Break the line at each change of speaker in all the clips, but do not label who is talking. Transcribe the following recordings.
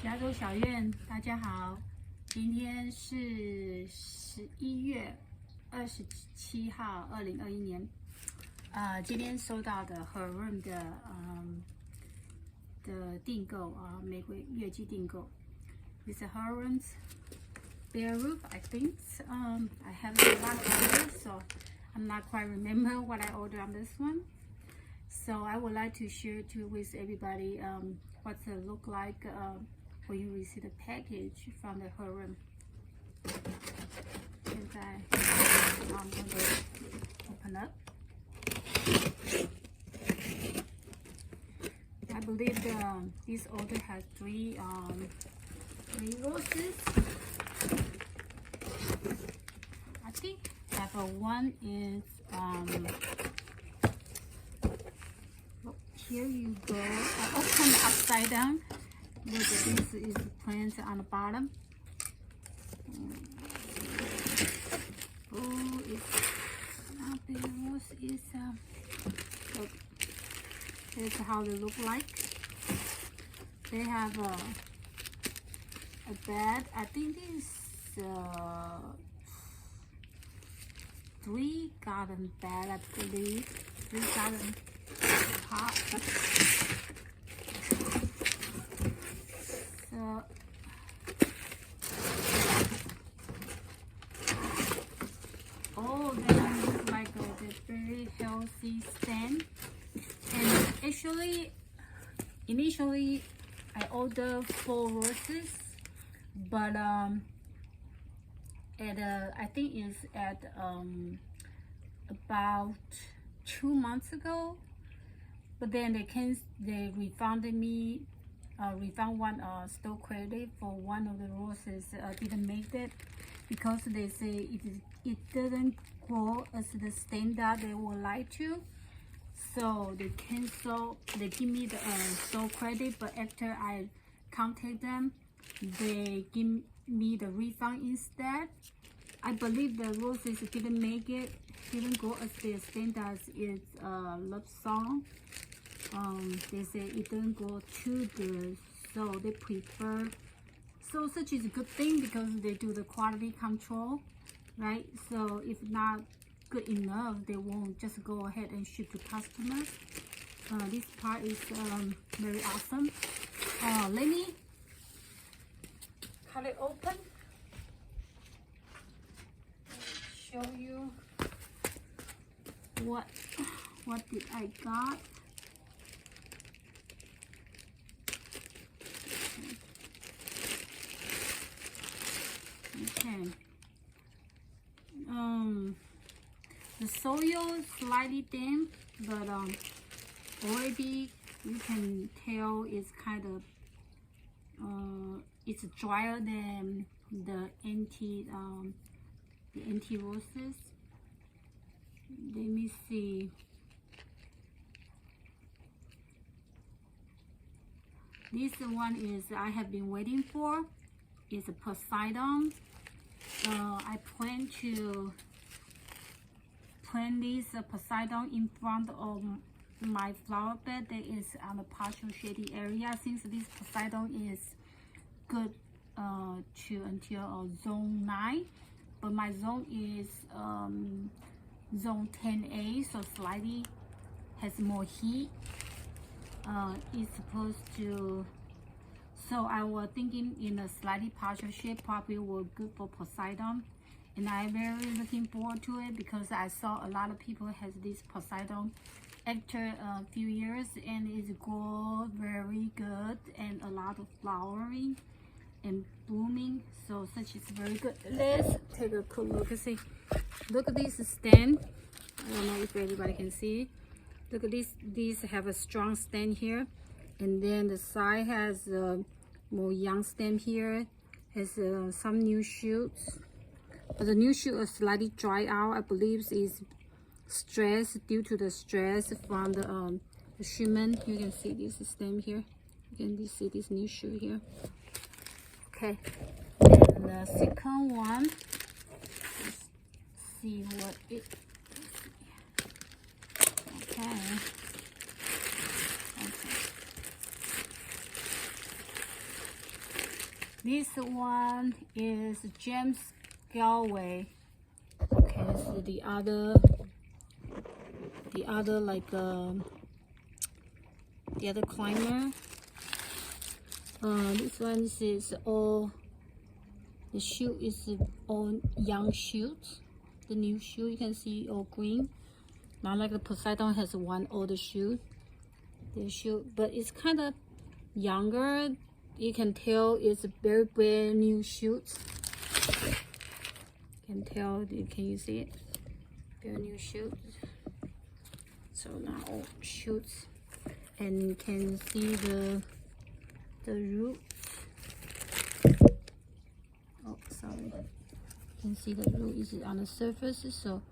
加州小院，大家好，今天是11月27号，2021年。今天收到的 Heirloom 的订购玫瑰月季订购。It's a Heirloom's bare roof, I think. I have a lot of orders, so I'm not quite remember what I ordered on this one. So I would like to share with everybody what's it look like when you receive the package from the Heirloom. 现在 I'm going to open up. I believe this order has three roses. I think one is here you go. I open it upside down. Look, this is the plants on the bottom. Oh, it's not the rose. It's look. Here's how they look like. They have a bed. I think it's 3-gallon bed. I believe 3-gallon pot. So they look like a very healthy stand. And actually, initially, I ordered 4 roses, but I think it's at about 2 months ago. But then they refunded me. Refund one store credit for one of the roses. Didn't make it because they say it didn't grow as the standard they would like to. So they cancel. They give me the store credit, but after I contact them, they give me the refund instead. I believe the roses didn't make it. Didn't go as their standards is love song. They say it didn't go too good, so they prefer. So such is a good thing because they do the quality control, right? So if not good enough, they won't just go ahead and ship to customers. This part is very awesome. Let me cut it open. Show you what did I got. Okay. The soil is slightly damp, but already you can tell it's kind of it's drier than the anti roses. Let me see. This one is I have been waiting for. It's a Poseidon. I plan to plant this Poseidon in front of my flower bed that is on a partial shady area, since this Poseidon is good until zone 9, but my zone is zone 10A, so slightly has more heat. It's supposed to. So I was thinking in a slightly partial shade probably will good for Poseidon, and I'm very looking forward to it because I saw a lot of people has this Poseidon after a few years, and it's grow very good and a lot of flowering and blooming. So such is very good. Let's take a quick look and see. Look at this stand. I don't know if everybody can see. Look at this. These have a strong stand here. And then the side has more young stem here. Has some new shoots, but the new shoot is slightly dry out. I believe is stress due to the stress from the shipment. You can see this stem here. You can see this new shoot here. Okay, and the second one. Let's see what it. Okay. This one is James Galway. Okay, so the other like the other climber. This one is all, the shoot is all young shoots. The new shoot you can see all green. Not like the Poseidon has one older shoot. The shoot, but it's kind of younger. You can tell it's a very brand new shoot. You can tell. Can you see it? Very new shoot. So now all shoots, and you can see the roots. Oh, sorry. You can see the root is on the surface, so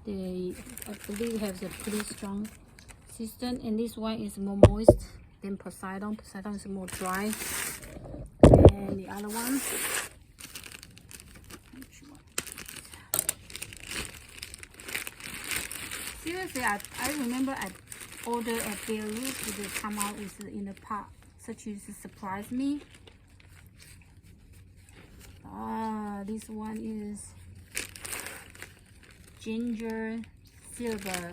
they, I believe, have a pretty strong system. And this one is more moist than Poseidon. Poseidon is more dry. And the other one, seriously, I remember I ordered a bare root to come out is in the pot. Such as surprised me. This one is ginger silver.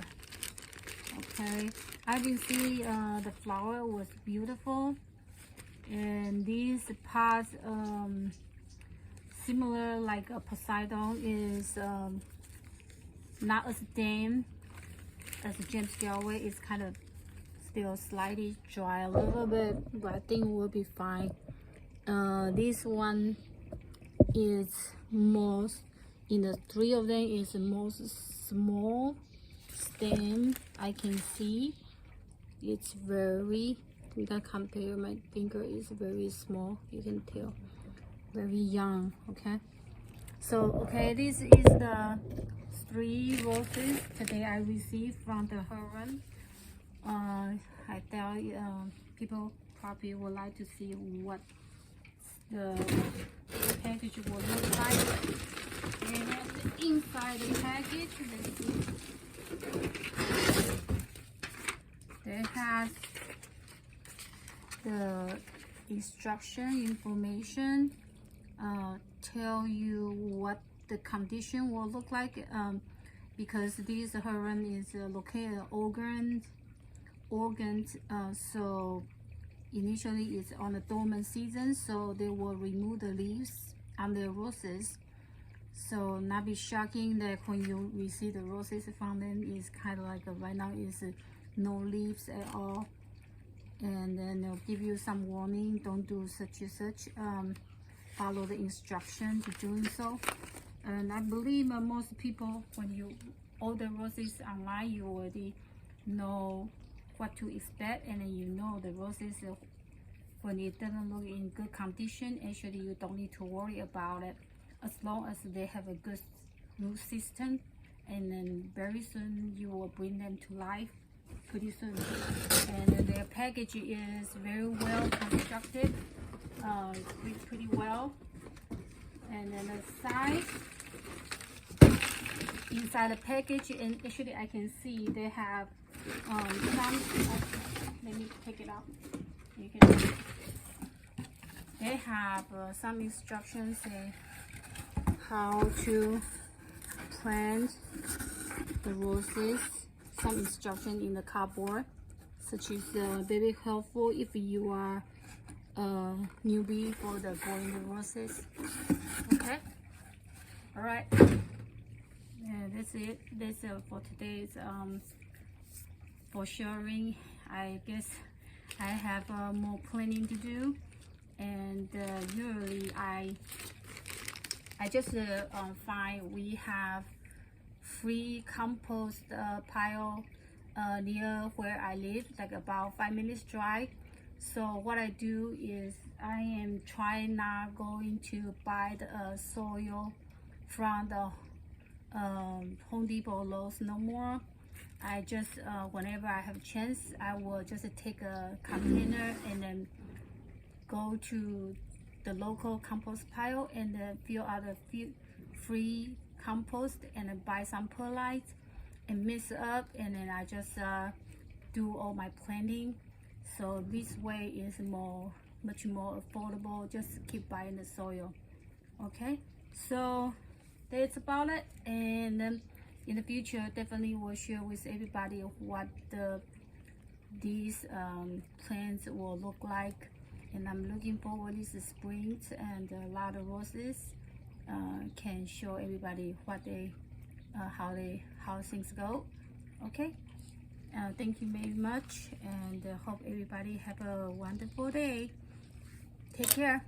Okay, I can see the flower was beautiful, and these pots similar like a Poseidon is not as damp as James Galway. It's kind of still slightly dry a little bit, but I think we'll be fine. This one is most, in the three of them, is the most small stem I can see. It's very, you can compare, my finger is very small, you can tell, very young. Okay, so okay, this is the 3 roses today I received from the Heirloom. I thought people probably would like to see what the package will look like. And inside the package, let's see, they have the instruction information, tell you what the condition will look like, because this Heirloom is located in Oregon, so initially it's on the dormant season, so they will remove the leaves on the roses. So not be shocking that when you receive the roses from them, it's kind of like right now is no leaves at all, and then they'll give you some warning, don't do such and such, follow the instruction to doing so. And I believe most people, when you order roses online, you already know what to expect, and then you know the roses, when it doesn't look in good condition, actually you don't need to worry about it, as long as they have a good root system, and then very soon you will bring them to life pretty soon. And their package is very well constructed, pretty well. And then the size inside the package, and actually I can see they have some, let me take it out. You can see they have some instructions say how to plant the roses. Some instruction in the cardboard, such as very helpful if you are a newbie for the growing the roses. Okay, all right. Yeah, that's it. That's for today's for sharing. I guess I have more planning to do, and usually I just find we have free compost pile near where I live, like about 5 minutes drive. So what I do is I am trying not going to buy the soil from the Home Depot, Lowe's no more. I just whenever I have a chance, I will just take a container and then go to the local compost pile and then fill out the free compost, and then buy some perlite and mix it up, and then I just do all my planting. So this way is more much more affordable. Just keep buying the soil. Okay, so that's about it. And in the future, definitely will share with everybody what these plants will look like. And I'm looking forward this spring, and a lot of roses can show everybody what they how things go. Okay, thank you very much, and hope everybody have a wonderful day. Take care.